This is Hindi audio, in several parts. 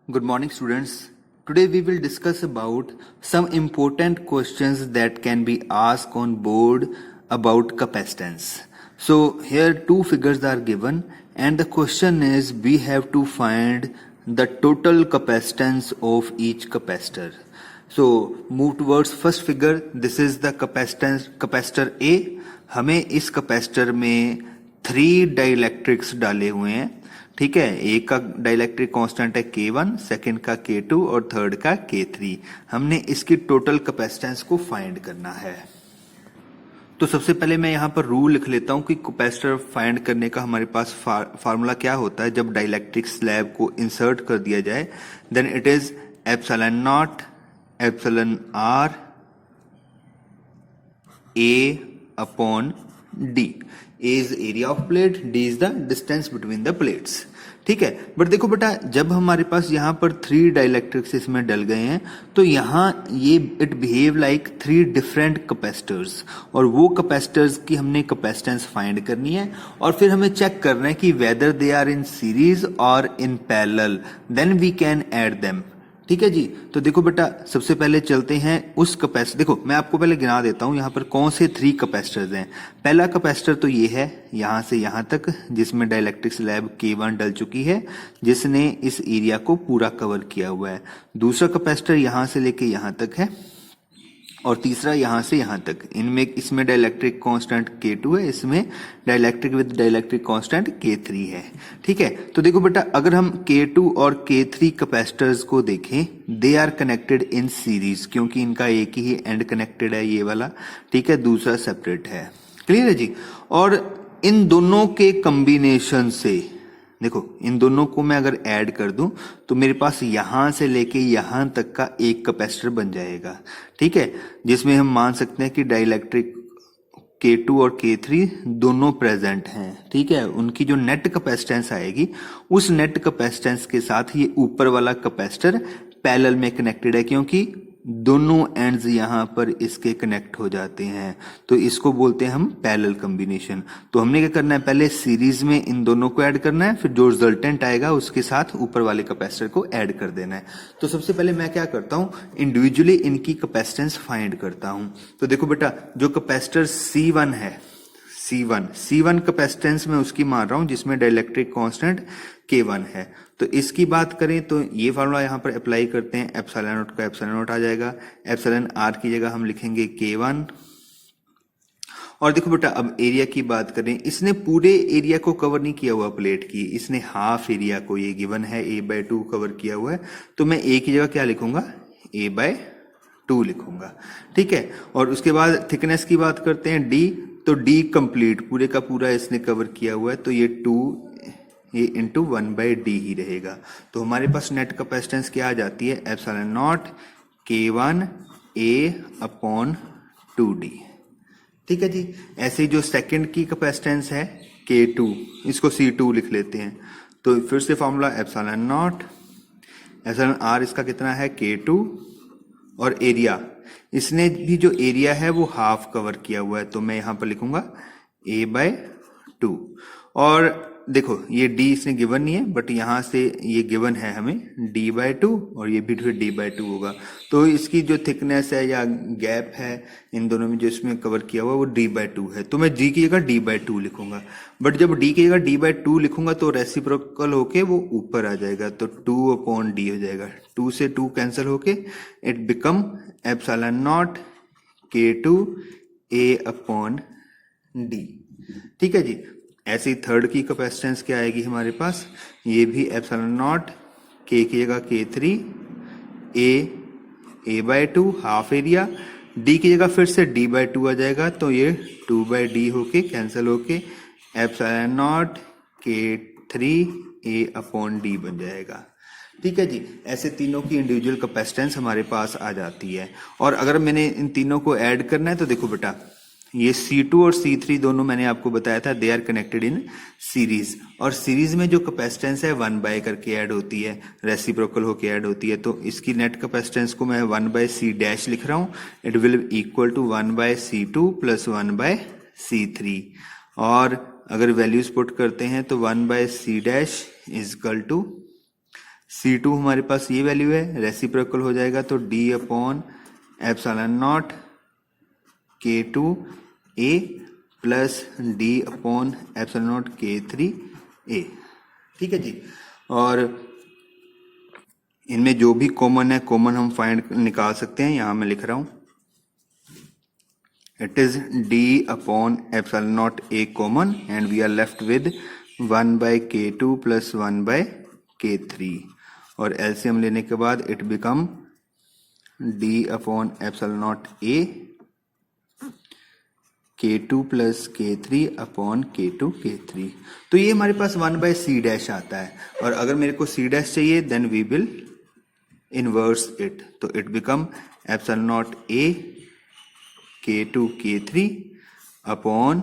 Good morning, students. Today we will discuss about some important questions that can be asked on board about capacitance. So here two figures are given and the question is we have to find the total capacitance of each capacitor. So move towards first figure. This is the capacitance capacitor A. हमें इस कैपेसिटर में 3 डाइलेक्ट्रिक्स डाले हुए हैं. ठीक है, एक का डाइलेक्ट्रिक कांस्टेंट है K1, सेकंड का K2 और थर्ड का K3. हमने इसकी टोटल कैपेसिटेंस को फाइंड करना है. तो सबसे पहले मैं यहाँ पर रूल लिख लेता हूँ कि कैपेसिटर फाइंड करने का हमारे पास फार्मूला क्या होता है. जब डाइलेक्ट्रिक स्लैब को इंसर्ट कर दिया जाए then it is epsilon not epsilon r A upon D. A is the area of plate, D is the distance between the plates. ठीक है, बट देखो बेटा जब हमारे पास यहाँ पर 3 डाइलेक्ट्रिक्स इसमें डल गए हैं तो यहाँ ये it behave like 3 different capacitors और वो कैपेसिटर्स की हमने कैपेसिटेंस फाइंड करनी है और फिर हमें चेक करना है कि whether they are in series or in parallel, then we can add them. ठीक है जी. तो देखो बेटा सबसे पहले चलते हैं उस कैपेसिटर. देखो मैं आपको पहले गिना देता हूं यहाँ पर कौन से 3 कैपेसिटर्स हैं. पहला कैपेसिटर तो ये है यहाँ से यहाँ तक जिसमें डाइलेक्ट्रिक स्लैब K1 डल चुकी है जिसने इस एरिया को पूरा कवर किया हुआ है. दूसरा कैपेसिटर यहाँ से लेके यहाँ तक है और तीसरा यहाँ से यहाँ तक. इसमें डाइलेक्ट्रिक कांस्टेंट K2 है, इसमें dielectric with dielectric constant K3 है. ठीक है, तो देखो बेटा अगर हम K2 और K3 कैपेसिटर्स को देखें they are connected in series क्योंकि इनका एक ही एंड कनेक्टेड है ये वाला. ठीक है, दूसरा सेपरेट है. क्लियर है जी. और इन दोनों के कॉम्बिनेशन से देखो इन दोनों को मैं अगर ऐड कर दूं तो मेरे पास यहां से लेके यहां तक का एक कैपेसिटर बन जाएगा. ठीक है, जिसमें हम मान सकते हैं कि डाइलेक्ट्रिक K2 और K3 दोनों प्रेजेंट हैं. ठीक है, उनकी जो नेट कैपेसिटेंस आएगी उस नेट कैपेसिटेंस के साथ ये ऊपर वाला कैपेसिटर पैरेलल में कनेक्टेड है क्योंकि दोनों एंड्स यहां पर इसके कनेक्ट हो जाते हैं. तो इसको बोलते हैं हम पैरेलल कॉम्बिनेशन. तो हमने क्या करना है, पहले सीरीज में इन दोनों को ऐड करना है, फिर जो रिजल्टेंट आएगा उसके साथ ऊपर वाले कैपेसिटर को ऐड कर देना है. तो सबसे पहले मैं क्या करता हूं, इंडिविजुअली इनकी कैपेसिटेंस फाइंड करता हूं. तो देखो बेटा जो कैपेसिटर C1 है, C1 कैपेसिटेंस में उसकी मान रहा हूं जिसमें डाइलेक्ट्रिक कांस्टेंट K1 है. तो इसकी बात करें तो ये फार्मूला यहां पर अप्लाई करते हैं. एप्सिलॉन नॉट का एप्सिलॉन नॉट आ जाएगा. एप्सिलॉन आर की जगह हम लिखेंगे K1. और देखो बेटा अब एरिया की बात करें, इसने पूरे एरिया को कवर नहीं किया हुआ प्लेट की, इसने हाफ एरिया को, ये गिवन है A/2 कवर किया हुआ है. तो मैं A की जगह क्या लिखूंगा, A/2 लिखूंगा. ठीक है, और उसके बाद थिकनेस की बात करते हैं D. तो D कंप्लीट पूरे का पूरा इसने कवर किया हुआ है तो ये 2 ये इंटू 1/D ही रहेगा. तो हमारे पास नेट कैपेसिटेंस क्या आ जाती है, epsilon not K1 A upon 2D. ठीक है जी. ऐसे ही जो सेकंड की कैपेसिटेंस है K2, इसको C2 लिख लेते हैं. तो फिर से formula epsilon not epsilon R इसका कितना है K2 और एरिया, इसने भी जो एरिया है वो हाफ कवर किया हुआ है तो मैं यहां पर लिखूंगा A/2. और देखो ये D इसने गिवन नहीं है बट यहां से ये गिवन है हमें D/2 और ये भी फिर D/2 होगा. तो इसकी जो थिकनेस है या गैप है इन दोनों में जो इसमें कवर किया हुआ वो D/2 है. तो मैं G की जगह D/2 लिखूंगा. बट जब D की जगह D/2 लिखूंगा तो रेसिप्रोकल होके वो ऊपर आ जाएगा तो 2/D हो जाएगा. 2 से 2 कैंसिल होके it become epsilon not K2 A/D. ठीक है जी. ऐसे ही थर्ड की कैपेसिटेंस क्या आएगी हमारे पास, ये भी एप्सिलॉन नॉट K की जगह K3 A/2 half area, D की जगह फिर से D/2 आ जाएगा तो ये 2/D होके कैंसिल होके एप्सिलॉन नॉट K3 A/D बन जाएगा. ठीक है जी. ऐसे तीनों की इंडिविजुअल कैपेसिटेंस हमारे पास आ जाती है. और अगर मैंने इन तीनों को ऐड करना है तो देखो बेटा ये C2 और C3 दोनों मैंने आपको बताया था they are connected in series और सीरीज में जो कैपेसिटेंस है 1 करके ऐड होती है, रेसिप्रोकल होके ऐड होती है. तो इसकी नेट कैपेसिटेंस को मैं 1/C' लिख रहा हूं. It will equal to 1/C2 plus 1/C3. और अगर वैल्यूज पुट करते हैं तो 1/C' is equal to C2 हमारे पास ये वैल्यू है, रेसिप्रोकल हो जाएगा तो D upon epsilon not K2A plus D upon epsilon not K3A। ठीक है जी। और इनमें जो भी कॉमन है, कॉमन हम फाइंड निकाल सकते हैं। यहां मैं लिख रहा हूं, it is D upon epsilon naught A common and we are left with 1 by K2 plus 1 by K3 और LCM लेने के बाद it become D upon epsilon naught A K2 plus K3 upon K2 K3। तो ये हमारे पास 1 by C डैश आता है और अगर मेरे को C डैश चाहिए then we will inverse it, तो it become epsilon naught A K2 K3 upon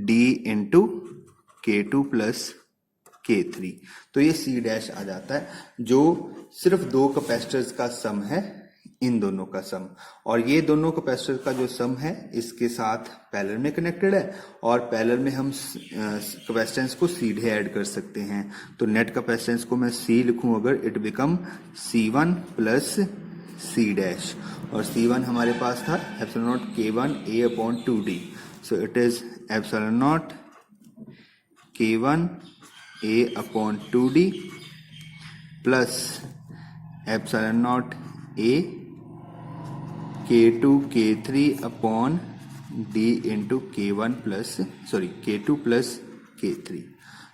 D into K2 plus K3। तो ये C डैश आ जाता है, जो सिर्फ दो कैपेसिटर्स का सम है, इन दोनों का सम। और ये दोनों कैपेसिटर का जो सम है इसके साथ पैरेलल में कनेक्टेड है और पैरेलल में हम कैपेसिटेंस को सीधे ऐड कर सकते हैं। तो नेट कैपेसिटेंस को मैं C लिखूं अगर, it become C1 plus C dash और C1 हमारे पास था epsilon not K1 A upon 2D, so it is epsilon not K1 A upon 2D plus epsilon not A K2 K3 upon D into K1 plus K2 plus K3।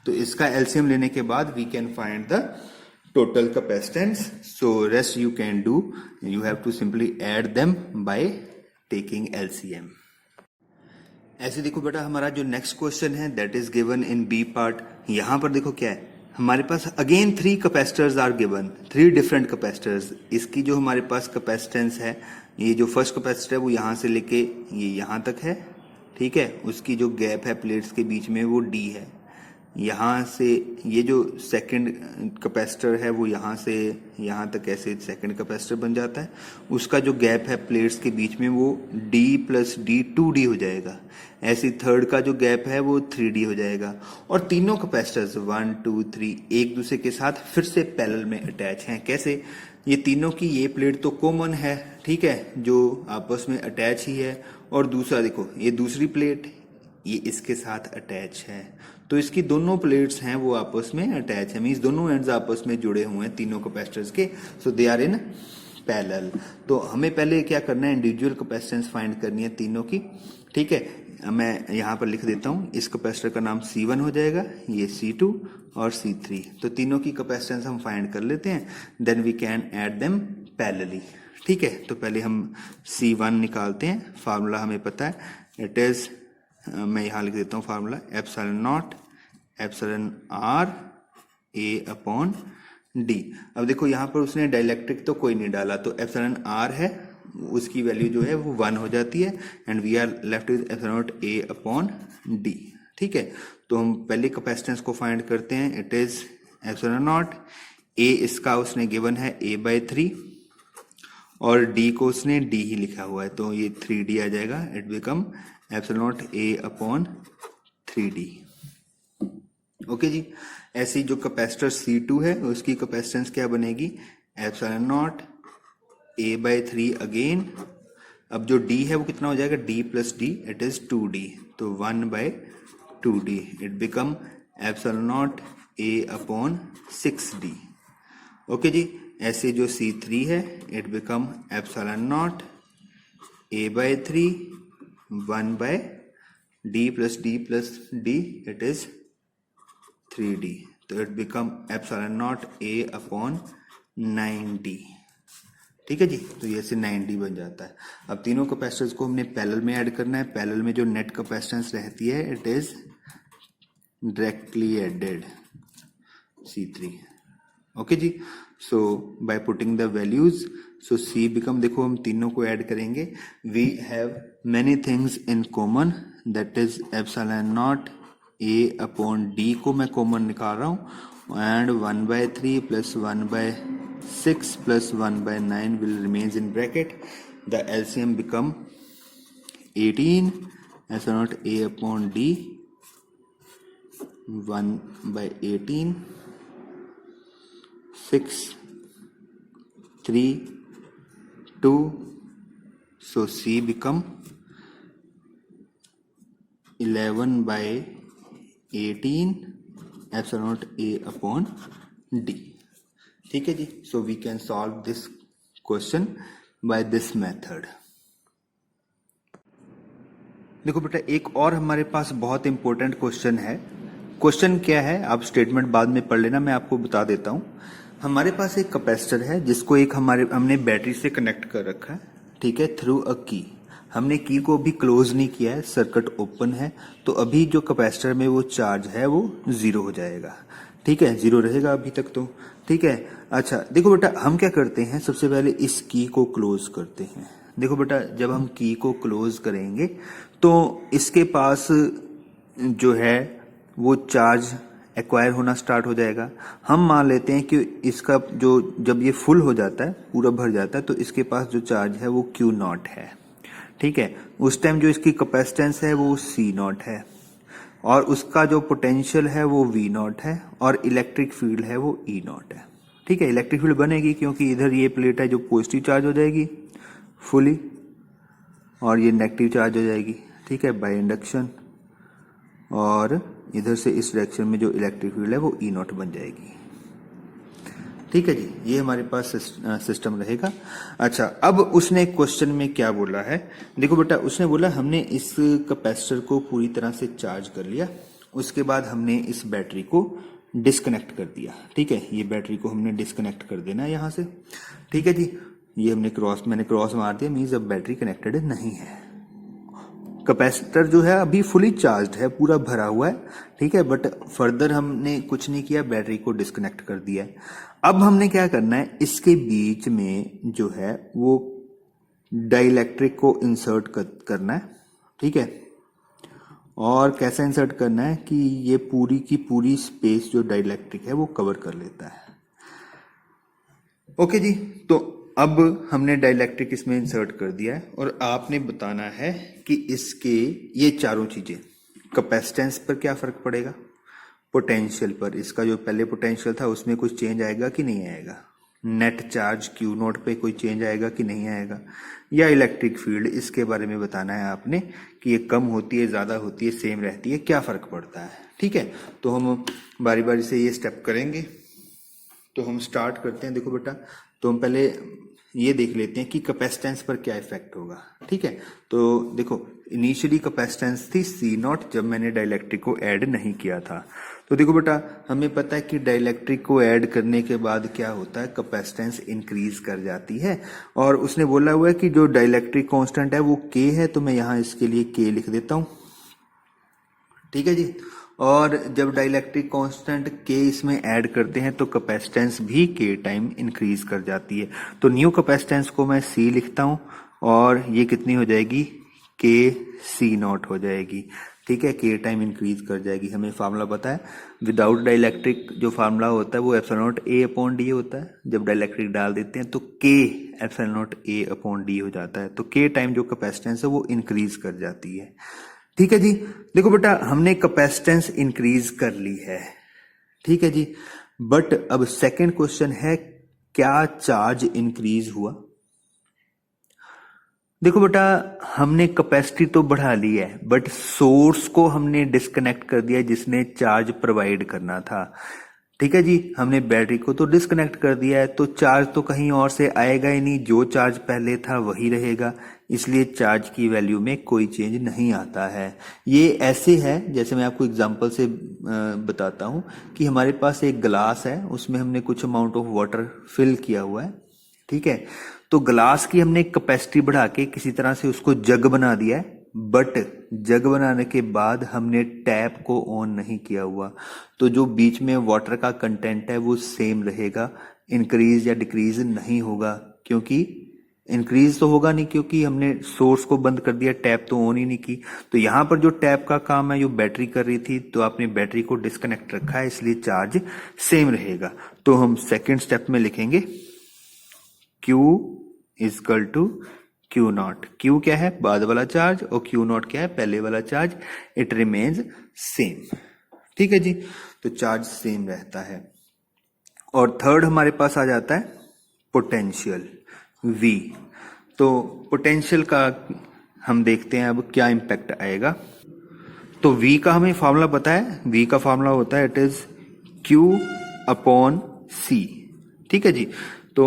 तो इसका एलसीएम लेने के बाद we can find the total capacitance, so rest you can do, you have to simply add them by taking LCM। ऐसे देखो बेटा, हमारा जो नेक्स्ट क्वेश्चन है that is given in B part. यहां पर देखो क्या है, हमारे पास again 3 capacitors are given, 3 different capacitors. इसकी जो हमारे पास कैपेसिटेंस है, ये जो फर्स्ट कैपेसिटर है वो यहां से लेके ये यहां तक है, ठीक है। उसकी जो गैप है प्लेट्स के बीच में वो D है। यहाँ से ये जो सेकंड कैपेसिटर है वो यहाँ से यहाँ तक ऐसे सेकंड कैपेसिटर बन जाता है। उसका जो गैप है प्लेट्स के बीच में वो D प्लस D 2D हो जाएगा। ऐसे थर्ड का जो गैप है वो 3D हो जाएगा। और तीनों कैपेसिटर्स 1 2 3 एक दूसरे के साथ फिर से पैरेलल में अटैच हैं। कैसे? ये तीनों की ये प्लेट तो कॉमन है, ठीक है, जो आपस में अटैच ही है। और दूसरा देखो, ये दूसरी प्लेट ये इसके साथ अटैच है, तो इसकी दोनों प्लेट्स हैं वो आपस में अटैच है, मींस दोनों एंड्स आपस में जुड़े हुए हैं तीनों कैपेसिटर्स के, सो दे आर इन पैरेलल। तो हमें पहले क्या करना है, इंडिविजुअल कैपेसिटेंस फाइंड करनी है तीनों की, ठीक है। मैं यहाँ पर लिख देता हूँ, इस कैपेसिटर का नाम C1 हो जाएगा, ये C2 और C3। तो तीनों की कैपेसिटेंस हम फाइंड कर लेते हैं, then we can add them parallelly, ठीक है। तो पहले हम C1 निकालते हैं, फार्मूला हमें पता है, इट इज, मैं यहाँ लिख देता हूँ formula, epsilon not epsilon r A upon D. अब देखो यहाँ पर उसने डाइलेक्ट्रिक तो कोई नहीं डाला, तो एप्सिलॉन आर है, उसकी वैल्यू जो है वो 1 हो जाती है and we are left with epsilon not A upon D, ठीक है। तो हम पहले कैपेसिटेंस को फाइंड करते हैं, it is epsilon not a, इसका उसने गिवन है A/3 और डी को उसने डी ही लिखा हुआ है, तो ये 3D आ जाएगा, it become epsilon not A upon 3D। Okay जी। ऐसी जो कैपेसिटर C2 है उसकी कैपेसिटेंस क्या बनेगी, एप्सिलॉन नॉट A/3 अगेन। अब जो D है वो कितना हो जाएगा, D plus D, it is 2D, तो 1/2D, it become epsilon not A upon 6D। Okay जी। ऐसे जो C3 है, it become epsilon naught A/3 1/D plus D plus D, it is 3D, तो it become epsilon not A upon 9D, ठीक है जी। तो ये से 9D बन जाता है। अब तीनों कैपेसिटर्स को हमने पैरेलल में ऐड करना है। पैरेलल में जो नेट कैपेसिटेंस रहती है, it is directly added C3। Okay जी। So by putting the values, so C become, देखो हम तीनों को ऐड करेंगे, we have many things in common, that is epsilon not A upon D को मैं कॉमन निकाल रहा हूँ and 1/3 plus 1/6 plus 1/9 will remains in bracket. The LCM become 18 epsilon not A upon D 1/18 6 3 2, so C become 11/18 epsilon naught A upon D. ठीक है जी. So we can solve this question by this method. देखो बेटा, एक और हमारे पास बहुत इंपॉर्टेंट क्वेश्चन है. क्वेश्चन क्या है आप स्टेटमेंट बाद में पढ़ लेना, मैं आपको बता देता हूं. हमारे पास एक कैपेसिटर है जिसको एक हमने बैटरी से कनेक्ट कर रखा है. ठीक है, थ्रू अ की. हमने की को अभी क्लोज नहीं किया है, सर्किट ओपन है. तो अभी जो कैपेसिटर में वो चार्ज है वो 0 हो जाएगा. ठीक है, 0 रहेगा अभी तक तो. ठीक है. अच्छा देखो बेटा, हम क्या करते हैं, सबसे पहले इस की को क्लोज करते हैं. देखो बेटा, जब हम की को क्लोज करेंगे तो इसके पास जो है वो चार्ज एक्वायर होना स्टार्ट हो जाएगा. हम मान लेते हैं कि इसका जो जब ये फुल हो जाता है, पूरा भर जाता है, तो इसके पास जो चार्ज है वो Q नॉट है. ठीक है, उस टाइम जो इसकी कैपेसिटेंस है वो C नॉट है और उसका जो पोटेंशियल है वो V नॉट है और इलेक्ट्रिक फील्ड है वो E नॉट है. ठीक है, इलेक्ट्रिक फील्ड बनेगी क्योंकि इधर ये प्लेट है जो पॉजिटिव चार्ज हो जाएगी फुली और ये नेगेटिव चार्ज हो जाएगी. ठीक है, बाय इंडक्शन. और इधर से इस डायरेक्शन में जो इलेक्ट्रिक फील्ड है वो E नॉट बन जाएगी. ठीक है जी, ये हमारे पास सिस्टम रहेगा. अच्छा, अब उसने क्वेश्चन में क्या बोला है, देखो बेटा, उसने बोला हमने इस कैपेसिटर को पूरी तरह से चार्ज कर लिया, उसके बाद हमने इस बैटरी को डिस्कनेक्ट कर दिया. ठीक है, ये बैटरी को हमने डिस्कनेक्ट कर देना है यहाँ से. ठीक है जी, ये मैंने क्रॉस मार दिया, मीन्स अब बैटरी कनेक्टेड नहीं है. कैपेसिटर जो है अभी फुली चार्ज्ड है, पूरा भरा हुआ है. ठीक है, बट फर्दर हमने कुछ नहीं किया, बैटरी को डिस्कनेक्ट कर दिया है. अब हमने क्या करना है, इसके बीच में जो है वो डाइलेक्ट्रिक को इंसर्ट करना है. ठीक है, और कैसे इंसर्ट करना है कि ये पूरी की पूरी स्पेस जो डाइलेक्ट्रिक है वो कवर कर लेता है. ओके जी, तो अब हमने डाइलेक्ट्रिक इसमें इंसर्ट कर दिया है और आपने बताना है कि इसके ये चारों चीजें, कैपेसिटेंस पर क्या फर्क पड़ेगा, पोटेंशियल पर, इसका जो पहले पोटेंशियल था उसमें कुछ चेंज आएगा कि नहीं आएगा, नेट चार्ज Q नोट पे कोई चेंज आएगा कि नहीं आएगा, या इलेक्ट्रिक फील्ड, इसके बारे में बताना है आपने कि ये कम होती है, ज्यादा होती है, सेम रहती है, क्या फर्क पड़ता है. ठीक है, तो हम बारी बारी से ये स्टेप करेंगे. तो हम स्टार्ट करते हैं. देखो बेटा, तो हम पहले ये देख लेते हैं कि कैपेसिटेंस पर क्या इफेक्ट होगा. ठीक है, तो देखो, इनिशियली कैपेसिटेंस थी C नॉट जब मैंने डाइलेक्ट्रिक को ऐड नहीं किया था. तो देखो बेटा, हमें पता है कि डाइलेक्ट्रिक को ऐड करने के बाद क्या होता है, कैपेसिटेंस इंक्रीज कर जाती है. और उसने बोला हुआ है कि जो डाइलेक्ट्रिक कांस्टेंट है वो K है, तो मैं यहाँ इसके लिए K लिख देता हूँ. ठीक है जी, और जब डाइलेक्ट्रिक कांस्टेंट K इसमें ऐड करते हैं तो कैपेसिटेंस भी K टाइम इंक्रीज कर जाती है. तो न्यू कैपेसिटेंस को मैं C लिखता हूं और ये कितनी हो जाएगी, K C नॉट हो जाएगी. ठीक है, K टाइम इंक्रीज कर जाएगी. हमें फार्मूला पता है, विदाउट डाइलेक्ट्रिक जो फार्मूला होता है वो epsilon not A upon D होता है. जब डाइलेक्ट्रिक डाल देते हैं तो K epsilon not A upon D हो जाता है. तो K टाइम जो कैपेसिटेंस है वो इंक्रीज कर जाती है. ठीक है जी, देखो बेटा, हमने कैपेसिटेंस इंक्रीज कर ली है. ठीक है जी, बट अब सेकंड क्वेश्चन है, क्या चार्ज इंक्रीज हुआ. देखो बेटा, हमने कैपेसिटी तो बढ़ा ली है बट सोर्स को हमने डिस्कनेक्ट कर दिया जिसने चार्ज प्रोवाइड करना था. ठीक है जी, हमने बैटरी को तो डिस्कनेक्ट कर दिया है, तो चार्ज तो कहीं और से आएगा ही नहीं, जो चार्ज पहले था वही रहेगा, इसलिए चार्ज की वैल्यू में कोई चेंज नहीं आता है. ये ऐसे है, जैसे मैं आपको एग्जांपल से बताता हूं कि हमारे पास एक ग्लास है, उसमें हमने कुछ अमाउंट ऑफ वाटर फिल किया हुआ है. ठीक है, तो ग्लास की हमने कैपेसिटी बढ़ा के किसी तरह से उसको जग बना दिया है, बट जग बनाने के बाद हमने टैप को ऑन नहीं किया हुआ, तो जो बीच में वाटर का कंटेंट है वो सेम रहेगा, इंक्रीज या डिक्रीज नहीं होगा. क्योंकि इंक्रीज तो होगा नहीं क्योंकि हमने सोर्स को बंद कर दिया, टैप तो ऑन ही नहीं की. तो यहां पर जो टैप का काम है जो बैटरी कर रही थी, तो आपने बैटरी को डिस्कनेक्ट रखा है, इसलिए चार्ज सेम रहेगा. तो हम सेकेंड स्टेप में लिखेंगे Q equal to Q not. Q क्या है, बाद वाला चार्ज, और Q नॉट क्या है, पहले वाला चार्ज. It remains same. ठीक है जी, तो चार्ज सेम रहता है. और थर्ड हमारे पास आ जाता है पोटेंशियल V। तो पोटेंशियल का हम देखते हैं अब क्या इम्पैक्ट आएगा। तो V का हमें फॉर्मूला पता है, V का फॉर्मूला होता है it is Q upon C। ठीक है जी, तो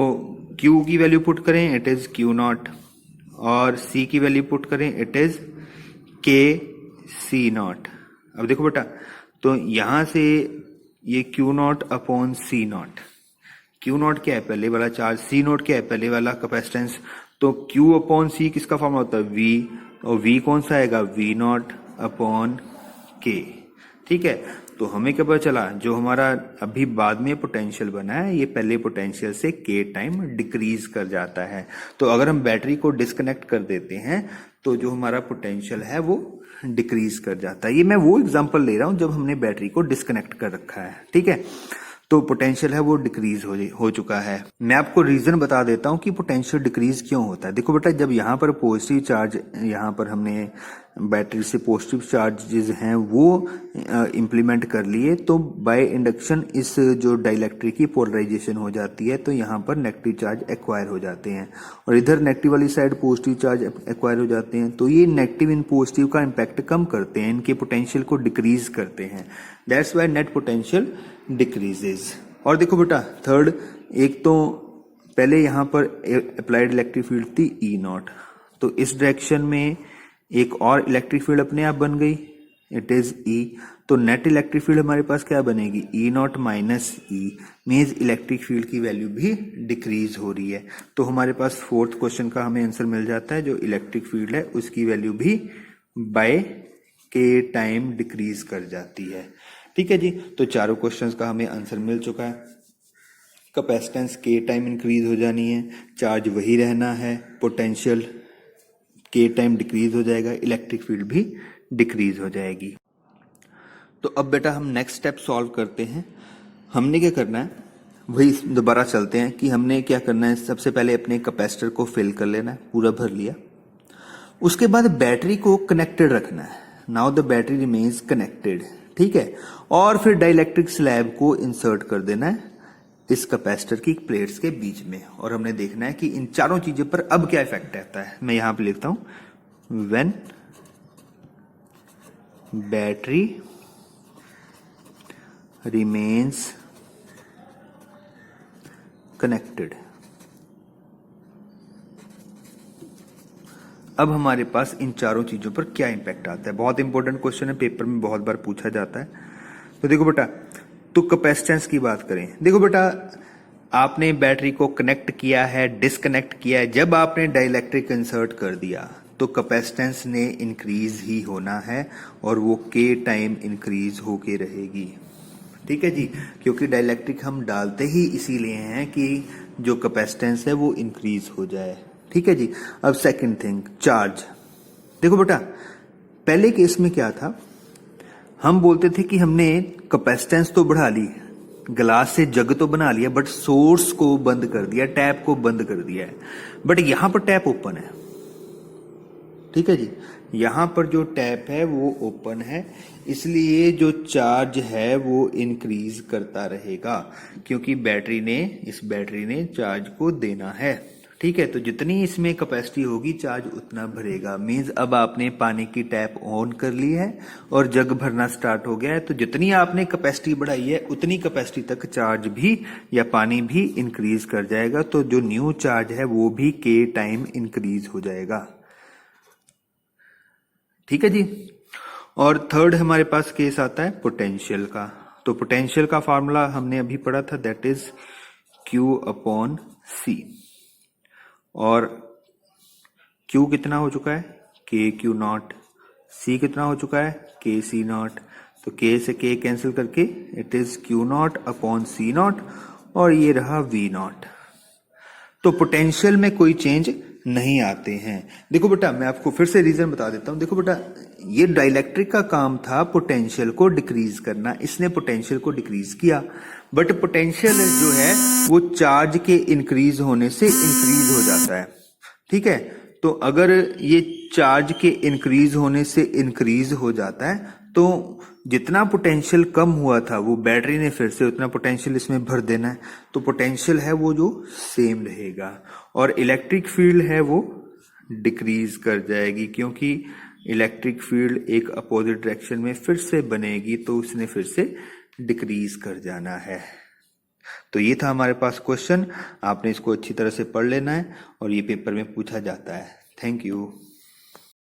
Q की वैल्यू पुट करें इट इज Q नॉट, और C की वैल्यू पुट करें it is K C not. अब देखो बेटा, तो यहां से ये Q not upon C not, Q not क्या है पहले वाला चार्ज, C नॉट क्या है पहले वाला कैपेसिटेंस, तो Q अपॉन C किसका फॉर्मूला होता है V, और V कौन सा आएगा V नॉट अपॉन K। ठीक है, तो हमें क्या पता चला, जो हमारा अभी बाद में पोटेंशियल बना है ये पहले पोटेंशियल से K टाइम डिक्रीज कर जाता है। तो अगर हम बैटरी को डिस्कनेक्ट कर देते हैं तो जो हमारा पोटेंशियल है वो डिक्रीज कर जाता है। ये मैं वो एग्जांपल ले रहा हूं जब हमने बैटरी को डिस्कनेक्ट कर रखा है। ठीक है, तो पोटेंशियल है वो डिक्रीज हो चुका है। मैं आपको रीजन बता देता हूं कि पोटेंशियल डिक्रीज क्यों होता है। देखो बेटा, जब यहाँ पर पॉजिटिव चार्ज, यहाँ पर हमने बैटरी से पॉजिटिव चार्जेस हैं वो इंप्लीमेंट कर लिए, तो बाय इंडक्शन इस जो डाइलेक्ट्रिक की पोलराइजेशन हो जाती है, तो यहाँ पर नेगेटिव चार्ज एक्वायर हो जाते हैं और इधर नेगेटिव वाली साइड पॉजिटिव चार्ज एक्वायर हो जाते हैं। तो ये नेगेटिव इन पॉजिटिव का इम्पैक्ट कम करते हैं, इनके पोटेंशियल को डिक्रीज करते हैं। That's why net potential decreases. और देखो बेटा, थर्ड, एक तो पहले यहाँ पर अप्लाइड इलेक्ट्रिक फील्ड थी E नॉट, तो इस डायरेक्शन में एक और इलेक्ट्रिक फील्ड अपने आप बन गई, इट इज E। तो नेट इलेक्ट्रिक फील्ड हमारे पास क्या बनेगी, E not minus E, means electric field की वैल्यू भी डिक्रीज हो रही है। तो हमारे पास फोर्थ क्वेश्चन का हमें आंसर मिल जाता है, जो इलेक्ट्रिक फील्ड है उसकी वैल्यू भी बाय K टाइम डिक्रीज कर जाती है। ठीक है जी, तो चारों क्वेश्चंस का हमें आंसर मिल चुका है। कैपेसिटेंस K टाइम इंक्रीज हो जानी है, चार्ज वही रहना है, पोटेंशियल K टाइम डिक्रीज हो जाएगा, इलेक्ट्रिक फील्ड भी डिक्रीज हो जाएगी। तो अब बेटा हम नेक्स्ट स्टेप सॉल्व करते हैं। हमने क्या करना है, वही दोबारा चलते हैं कि हमने क्या करना है। सबसे पहले अपने कैपेसिटर को फिल कर लेना है, पूरा भर लिया। उसके बाद बैटरी को कनेक्टेड रखना है। Now the battery remains connected. ठीक है, और फिर डाइलेक्ट्रिक स्लैब को इंसर्ट कर देना है इस कैपेसिटर की प्लेट्स के बीच में, और हमने देखना है कि इन चारों चीजों पर अब क्या इफेक्ट रहता है। मैं यहां पे लिखता हूं, व्हेन बैटरी रिमेन्स कनेक्टेड। अब हमारे पास इन चारों चीजों पर क्या इंपैक्ट आता है। बहुत इंपॉर्टेंट क्वेश्चन है, पेपर में बहुत बार पूछा जाता है। तो देखो बेटा, तो कैपेसिटेंस की बात करें, देखो बेटा, आपने बैटरी को कनेक्ट किया है, डिस्कनेक्ट किया है, जब आपने डाइलेक्ट्रिक इंसर्ट कर दिया तो कैपेसिटेंस ने इंक्रीज ही होना है और वो K टाइम इंक्रीज होके रहेगी। ठीक है जी, क्योंकि डाइलेक्ट्रिक हम डालते ही इसीलिए हैं कि जो कैपेसिटेंस है वो इंक्रीज हो जाए। ठीक है जी। अब सेकंड थिंग, चार्ज। देखो बेटा, पहले केस में क्या था, हम बोलते थे कि हमने कैपेसिटेंस तो बढ़ा ली, ग्लास से जग तो बना लिया, बट सोर्स को बंद कर दिया, टैप को बंद कर दिया है। बट यहां पर टैप ओपन है। ठीक है जी, यहां पर जो टैप है वो ओपन है, इसलिए जो चार्ज है वो इंक्रीज करता रहेगा, क्योंकि इस बैटरी ने चार्ज को देना है। ठीक है, तो जितनी इसमें कैपेसिटी होगी चार्ज उतना भरेगा। मींस अब आपने पानी की टैप ऑन कर ली है और जग भरना स्टार्ट हो गया है, तो जितनी आपने कैपेसिटी बढ़ाई है उतनी कैपेसिटी तक चार्ज भी या पानी भी इंक्रीज कर जाएगा। तो जो न्यू चार्ज है वो भी K टाइम इंक्रीज हो जाएगा। ठीक है जी। और थर्ड हमारे पास केस आता है पोटेंशियल का। तो पोटेंशियल का फॉर्मूला हमने अभी पढ़ा था, that is Q upon C। और Q कितना हो चुका है, KQ नॉट। C कितना हो चुका है, KC नॉट। तो K से K कैंसिल करके it is Q not upon C not, और ये रहा V नॉट। तो पोटेंशियल में कोई चेंज नहीं आते हैं। देखो बेटा, मैं आपको फिर से रीजन बता देता हूं। देखो बेटा, ये डाइलेक्ट्रिक का काम था पोटेंशियल को डिक्रीज करना, इसने पोटेंशियल को डिक्रीज किया। बट पोटेंशियल जो है वो चार्ज के इंक्रीज होने से इंक्रीज हो जाता है। ठीक है, तो अगर ये चार्ज के इंक्रीज होने से इंक्रीज हो जाता है तो जितना पोटेंशियल कम हुआ था वो बैटरी ने फिर से उतना पोटेंशियल इसमें भर देना है, तो पोटेंशियल है वो जो सेम रहेगा, और इलेक्ट्रिक फील्ड है वो डिक्रीज कर जाएगी, क्योंकि इलेक्ट्रिक फील्ड एक अपोजिट डायरेक्शन में फिर से बनेगी, तो उसने फिर से डिक्रीज कर जाना है। तो ये था हमारे पास क्वेश्चन, आपने इसको अच्छी तरह से पढ़ लेना है और ये पेपर में पूछा जाता है। Thank you.